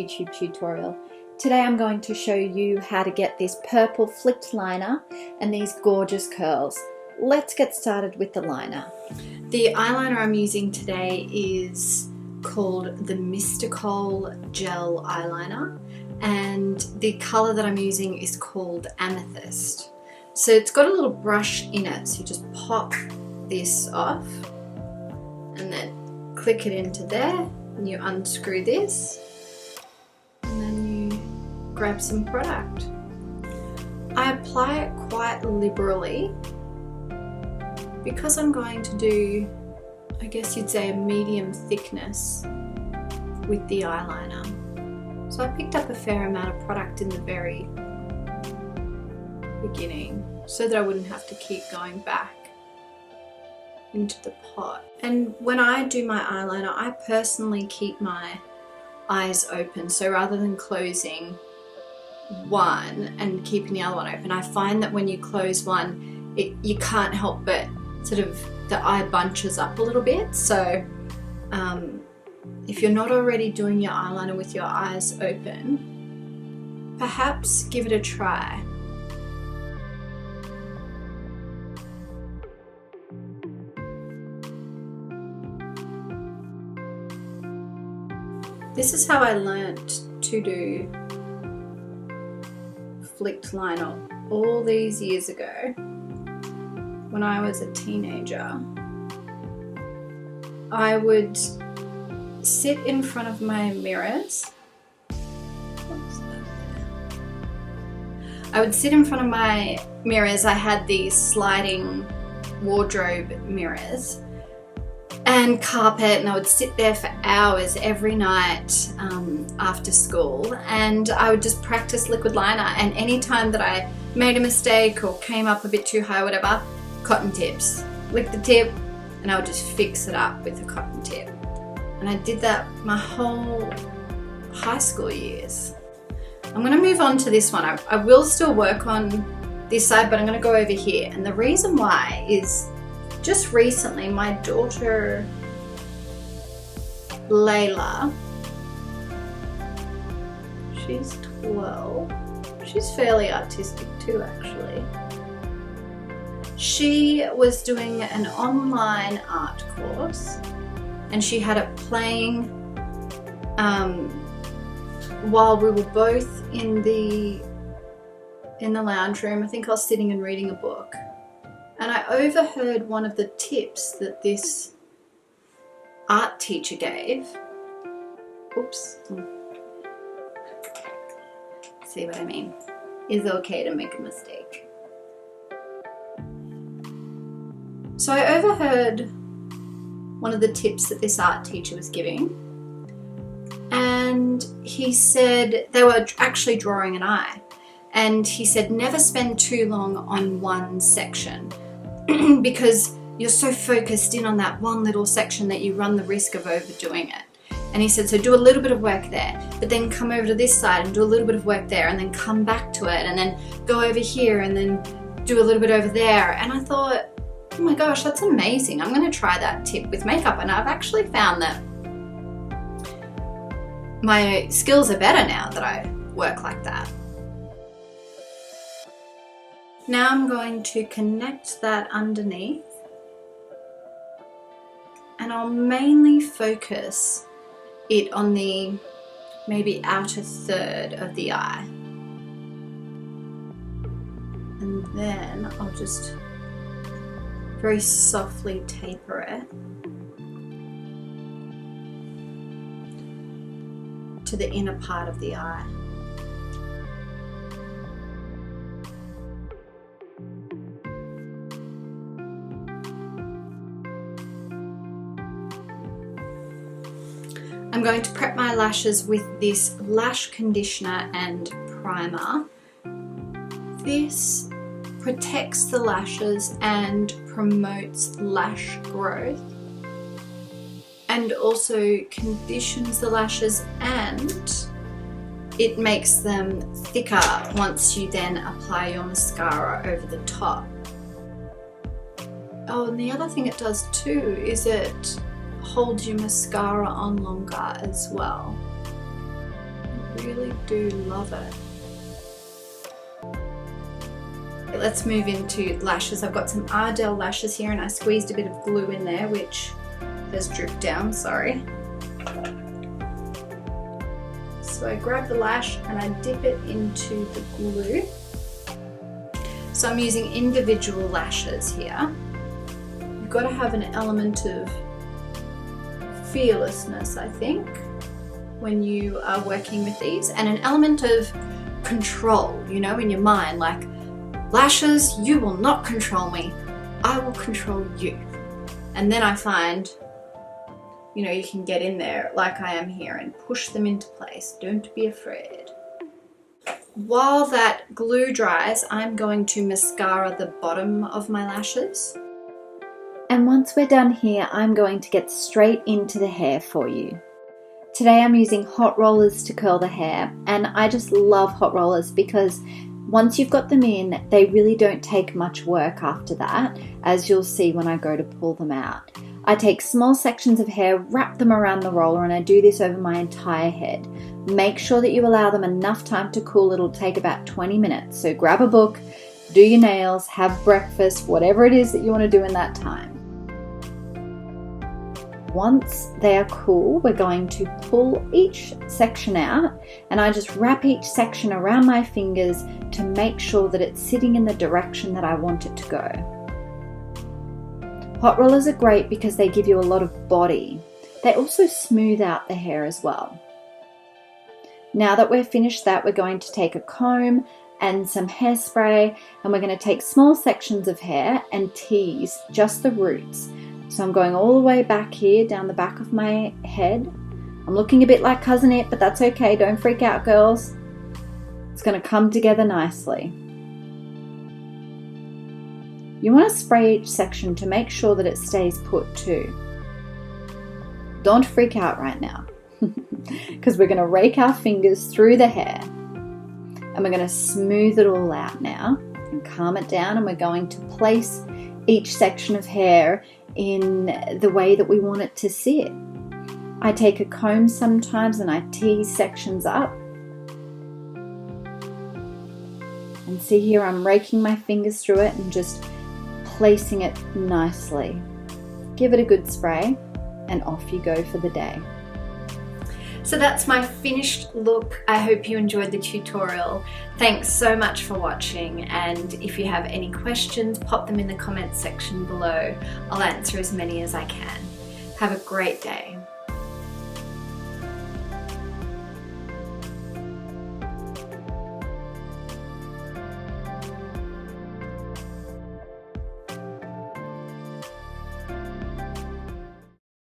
YouTube tutorial. Today I'm going to show you how to get this purple flicked liner and these gorgeous curls. Let's get started with the liner. The eyeliner I'm using today is called the Mystacol Gel Eyeliner, and the colour that I'm using is called Amethyst. So it's got a little brush in it, so you just pop this off and then click it into there, and you unscrew this and then you grab some product. I apply it quite liberally because I'm going to do, I guess you'd say, a medium thickness with the eyeliner. So I picked up a fair amount of product in the very beginning so that I wouldn't have to keep going back into the pot. And when I do my eyeliner, I personally keep my eyes open. So rather than closing one and keeping the other one open, I find that when you close one, you can't help but sort of the eye bunches up a little bit. So if you're not already doing your eyeliner with your eyes open, perhaps give it a try. This is how I learnt to do flicked liner all these years ago when I was a teenager. I would sit in front of my mirrors. I would sit in front of my mirrors. I had these sliding wardrobe mirrors and carpet, and I would sit there for hours every night after school, and I would just practice liquid liner. And anytime that I made a mistake or came up a bit too high, whatever, cotton tips. Lick the tip and I would just fix it up with a cotton tip. And I did that my whole high school years. I'm going to move on to this one. I will still work on this side, but I'm going to go over here. And the reason why is just recently my daughter Layla, she's 12. She's fairly artistic too, actually. She was doing an online art course and she had it playing while we were both in the lounge room. I think I was sitting and reading a book, and I overheard one of the tips that this art teacher gave. Oops. See what I mean? It's okay to make a mistake. So I overheard one of the tips that this art teacher was giving, and he said they were actually drawing an eye, and he said never spend too long on one section because you're so focused in on that one little section that you run the risk of overdoing it. And he said, so do a little bit of work there, but then come over to this side and do a little bit of work there, and then come back to it, and then go over here and then do a little bit over there. And I thought, oh my gosh, that's amazing. I'm going to try that tip with makeup. And I've actually found that my skills are better now that I work like that. Now I'm going to connect that underneath, and I'll mainly focus it on the maybe outer third of the eye. And then I'll just very softly taper it to the inner part of the eye. I'm going to prep my lashes with this lash conditioner and primer. This protects the lashes and promotes lash growth, and also conditions the lashes, and it makes them thicker once you then apply your mascara over the top. Oh, and the other thing it does too is it holds your mascara on longer as well. really do love it. Let's move into lashes. I've got some Ardell lashes here and I squeezed a bit of glue in there, which has dripped down, sorry. So I grab the lash and I dip it into the glue. So I'm using individual lashes here. You've got to have an element of fearlessness, I think, when you are working with these, and an element of control, you know, in your mind, like, lashes, you will not control me, I will control you. And then I find, you know, you can get in there like I am here and push them into place. Don't be afraid. While that glue dries, I'm going to mascara the bottom of my lashes. And once we're done here, I'm going to get straight into the hair for you. Today I'm using hot rollers to curl the hair, and I just love hot rollers because once you've got them in, they really don't take much work after that, as you'll see when I go to pull them out. I take small sections of hair, wrap them around the roller, and I do this over my entire head. Make sure that you allow them enough time to cool. It'll take about 20 minutes. So grab a book, do your nails, have breakfast, whatever it is that you want to do in that time. Once they are cool, we're going to pull each section out, and I just wrap each section around my fingers to make sure that it's sitting in the direction that I want it to go. Hot rollers are great because they give you a lot of body. They also smooth out the hair as well. Now that we're finished that, we're going to take a comb and some hairspray, and we're going to take small sections of hair and tease just the roots. So I'm going all the way back here, down the back of my head. I'm looking a bit like Cousin It, but that's okay. Don't freak out, girls. It's going to come together nicely. You want to spray each section to make sure that it stays put too. Don't freak out right now, because we're going to rake our fingers through the hair, and we're going to smooth it all out now and calm it down, and we're going to place each section of hair in the way that we want it to sit. I take a comb sometimes and I tease sections up. And see here, I'm raking my fingers through it and just placing it nicely. Give it a good spray and off you go for the day. So that's my finished look. I hope you enjoyed the tutorial. Thanks so much for watching, and if you have any questions, pop them in the comments section below. I'll answer as many as I can. Have a great day.